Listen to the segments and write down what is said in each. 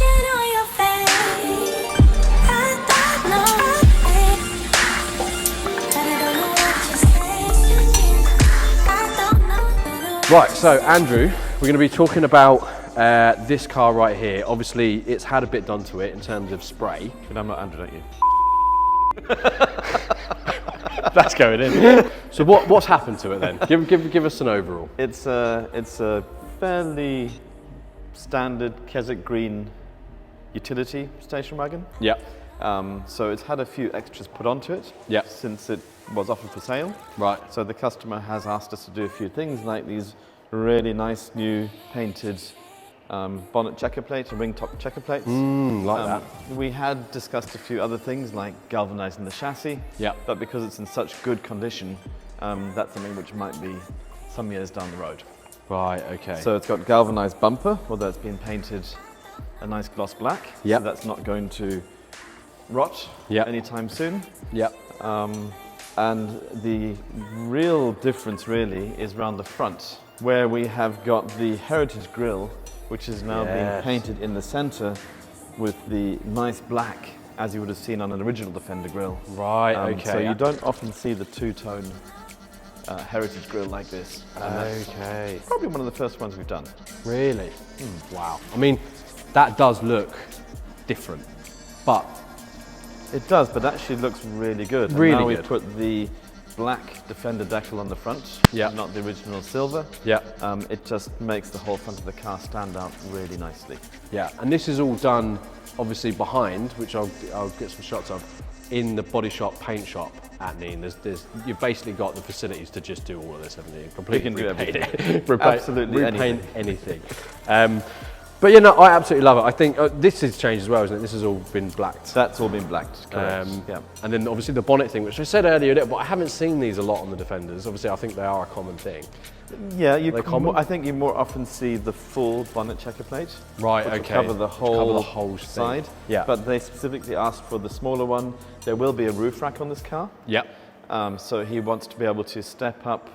expression on your face. I don't know, but I don't know what you're saying. I don't know. Right, so Andrew, we're going to be talking about this car right here. Obviously, it's had a bit done to it in terms of spray. But I'm not Andrew, don't you? That's going in. So what's happened to it then? Give us an overall. It's a fairly standard Keswick green utility station wagon. Yep. So it's had a few extras put onto it. Yep. Since it was offered for sale. Right. So the customer has asked us to do a few things like these really nice new painted bonnet checker plate and ring top checker plates. Like that. We had discussed a few other things like galvanizing the chassis. Yep. But because it's in such good condition, that's something which might be some years down the road. Right, okay. So it's got galvanized bumper, although it's been painted a nice gloss black. Yep. So that's not going to rot Yep. anytime soon. Yep. And the real difference really is around the front, where we have got the heritage grille, which is now being painted in the center with the nice black, as you would have seen on an original Defender grille. Right, okay. So you don't often see the two-tone heritage grille like this. Okay. Probably one of the first ones we've done. Really? Wow. I mean, that does look different, but It does, but actually looks really good. Really and now good. we've put the black Defender decal on the front, Yeah. not the original silver. yeah, It just makes the whole front of the car stand out really nicely. yeah. And this is all done, obviously behind, which I'll get some shots of, in the body shop, paint shop at Nene. You've basically got the facilities to just do all of this, haven't you? Completely We can do repaint everything. it. Absolutely repaint anything. But you know, I absolutely love it. I think this has changed as well, isn't it? This has all been blacked. That's all been blacked, correct. Yeah. And then obviously the bonnet thing, which I said earlier, but I haven't seen these a lot on the Defenders. Obviously, I think they are a common thing. Yeah, they common? I think you more often see the full bonnet checker plate. Right, which will okay. cover the whole thing. side. Yeah. But they specifically asked for the smaller one. There will be a roof rack on this car. Yep. So he wants to be able to step up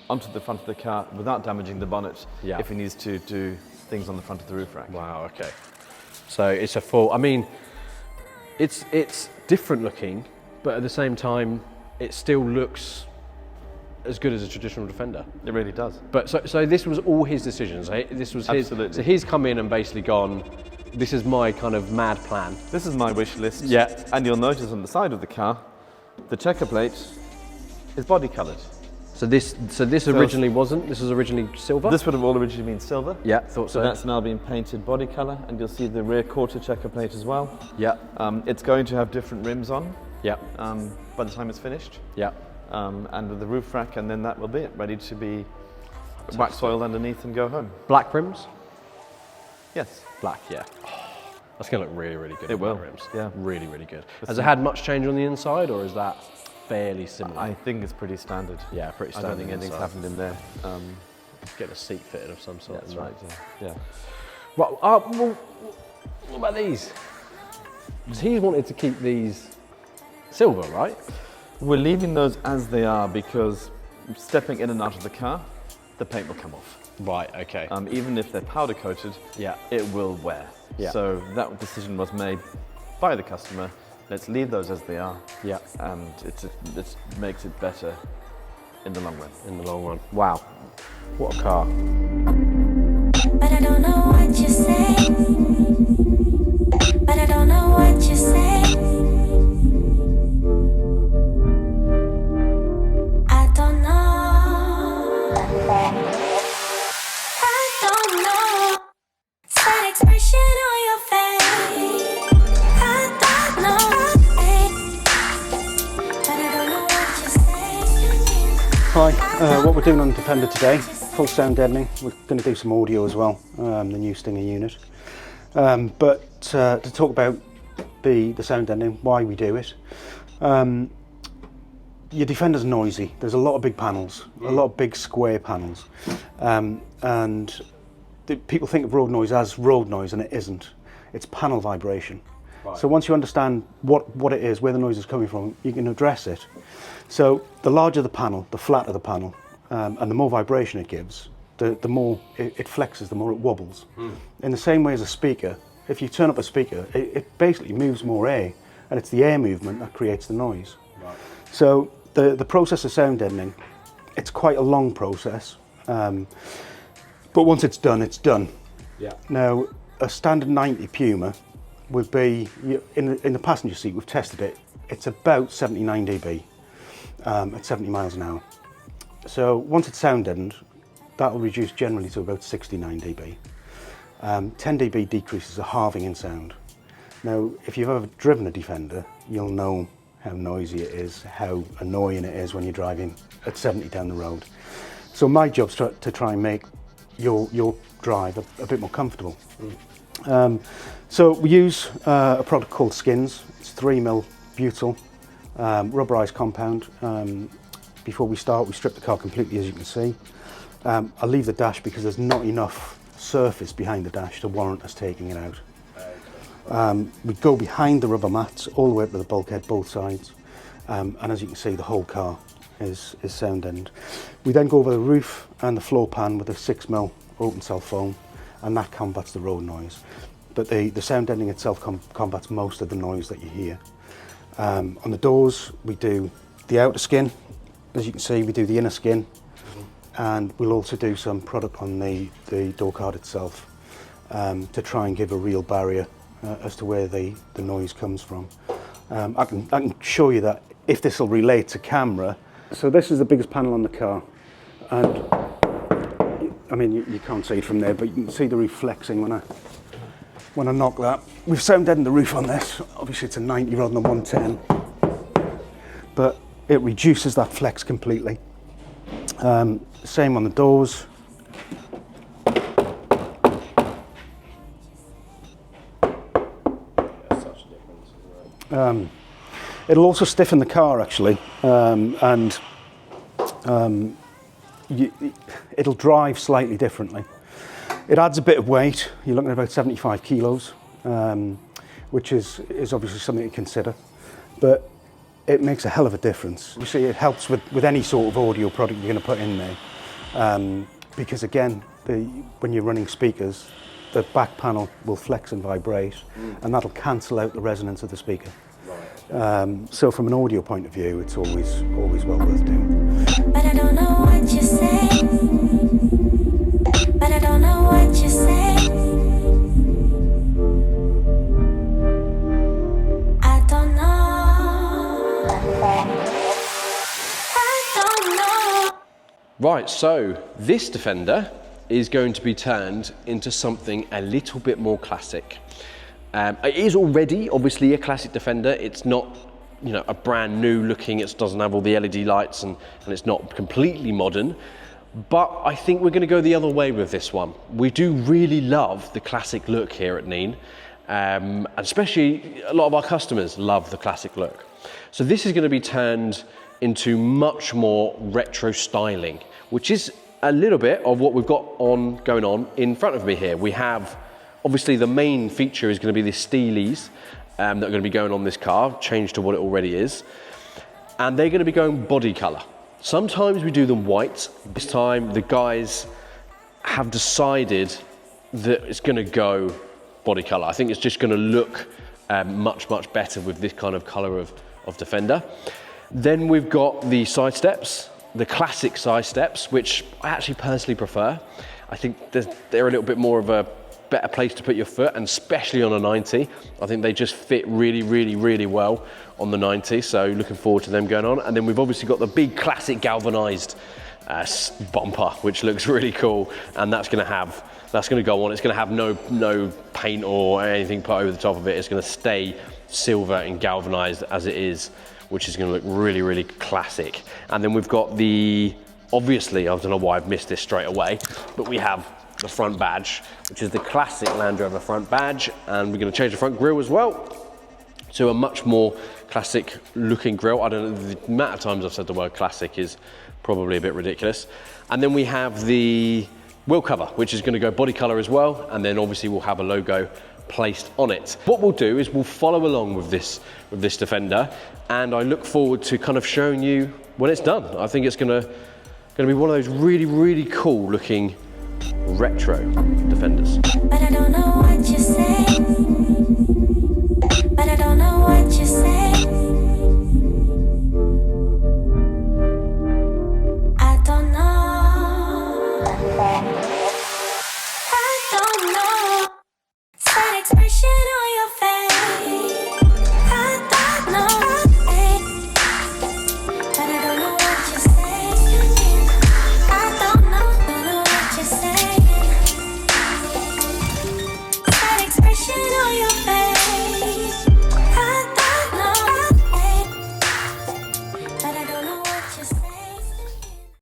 onto the front of the car without damaging the bonnet Yeah. if he needs to do things on the front of the roof rack. Wow, okay. So it's a full, I mean, it's different looking, but at the same time, it still looks as good as a traditional Defender. It really does. But so this was all his decisions. Eh? This was his. Absolutely. So he's come in and basically gone, this is my kind of mad plan. This is my wish list. Yeah. And you'll notice on the side of the car, the checker plate is body coloured. So this originally wasn't. This was originally silver. This would have all originally been silver. Yeah, thought so. So that's now been painted body colour, and you'll see the rear quarter checker plate as well. Yeah. It's going to have different rims on Yeah. by the time it's finished. Yeah. And with the roof rack, and then that will be it, ready to be wax oiled underneath and go home. Black rims. Yes. Black. Yeah. That's gonna look really, really good. It with black will, Rims. yeah. Really, really good. Has it had much change on the inside, or is that fairly similar? I think it's pretty standard. Yeah, pretty I standard. don't think anything's inside. happened in there. Get a seat fitted of some sort. That's right. Yeah. Right, well, what about these? 'Cause he wanted to keep these silver, right? We're leaving those as they are because stepping in and out of the car, the paint will come off. Right. Okay. Even if they're powder coated, Yeah. it will wear. Yeah. So that decision was made by the customer. Let's leave those as they are. Yeah. And it makes it better in the long run. In the long run. Wow. What a car. But I don't know what you say. But I don't know what you say. I don't know. I don't know. Sad expression on your face. I don't know. But I don't know what you say. Hi, what we're doing on Defender today, full sound deadening. We're going to do some audio as well, the new Stinger unit. But to talk about the sound deadening, why we do it. Your Defender's noisy. There's a lot of big panels, a lot of big square panels. And people think of road noise as road noise, and it isn't. It's panel vibration. Right. So once you understand what it is, where the noise is coming from, you can address it. So the larger the panel, the flatter the panel, and the more vibration it gives, the more it flexes, the more it wobbles. In the same way as a speaker, if you turn up a speaker, it basically moves more air, and it's the air movement that creates the noise. Right. So the process of sound deadening, it's quite a long process, but once it's done, it's done. Yeah. Now, a standard 90 Puma would be, in the passenger seat, we've tested it, it's about 79 dB at 70 miles an hour. So once it's sound deadened, that will reduce generally to about 69 dB. 10 dB decreases a halving in sound. Now, if you've ever driven a Defender, you'll know how noisy it is, how annoying it is when you're driving at 70 down the road. So my job's to try and make your drive a bit more comfortable. So we use a product called Skins. It's 3mm butyl rubberized compound. Before we start, we strip the car completely, as you can see. I'll leave the dash because there's not enough surface behind the dash to warrant us taking it out. We go behind the rubber mats all the way up to the bulkhead, both sides, and as you can see, the whole car is sound deadened. We then go over the roof and the floor pan with a 6mm open cell foam, and that combats the road noise. But the sound deadening itself combats most of the noise that you hear. On the doors, we do the outer skin. As you can see, we do the inner skin, and we'll also do some product on the door card itself to try and give a real barrier as to where the noise comes from. I can show you that if this will relate to camera. So this is the biggest panel on the car, and I mean you can't see it from there, but you can see the roof flexing when I knock that. We've sound deadened the roof on this. Obviously it's a 90 rather than a 110, but it reduces that flex completely. Same on the doors. It'll also stiffen the car actually, and it'll drive slightly differently. It adds a bit of weight. You're looking at about 75 kilos, which is obviously something to consider, but it makes a hell of a difference. You see, it helps with any sort of audio product you're going to put in there, because again, when you're running speakers, the back panel will flex and vibrate, and that'll cancel out the resonance of the speaker. Right. So from an audio point of view, it's always well worth doing. But I don't know what you say. But I don't know what you say. I don't know. I don't know. Right, so this Defender is going to be turned into something a little bit more classic. It is already obviously a classic Defender. It's not, you know, a brand new looking, it doesn't have all the LED lights and it's not completely modern. But I think we're going to go the other way with this one. We do really love the classic look here at Nene, and especially a lot of our customers love the classic look. So this is going to be turned into much more retro styling, which is a little bit of what we've got going on in front of me here. We have, obviously the main feature is going to be the Steelies that are going to be going on this car, changed to what it already is. And they're going to be going body colour. Sometimes we do them white. This time the guys have decided that it's going to go body colour. I think it's just going to look much better with this kind of colour of Defender. Then we've got the side steps, the classic side steps, which I actually personally prefer. I think they're a little bit more of a better place to put your foot, and especially on a 90. I think they just fit really well on the 90, so looking forward to them going on. And then we've obviously got the big classic galvanized bumper, which looks really cool, and that's going to go on. It's going to have no paint or anything put over the top of it. It's going to stay silver and galvanized as it is, which is going to look really classic. And then we've got obviously, I don't know why I've missed this straight away, but we have the front badge, which is the classic Land Rover front badge, and we're going to change the front grille as well to a much more classic looking grille. I don't know, the amount of times I've said the word classic is probably a bit ridiculous. And then we have the wheel cover, which is going to go body color as well, and then obviously we'll have a logo placed on it. What we'll do is we'll follow along with this Defender, and I look forward to kind of showing you when it's done. I think it's going to be one of those really cool looking retro Defenders. But I don't know what you say.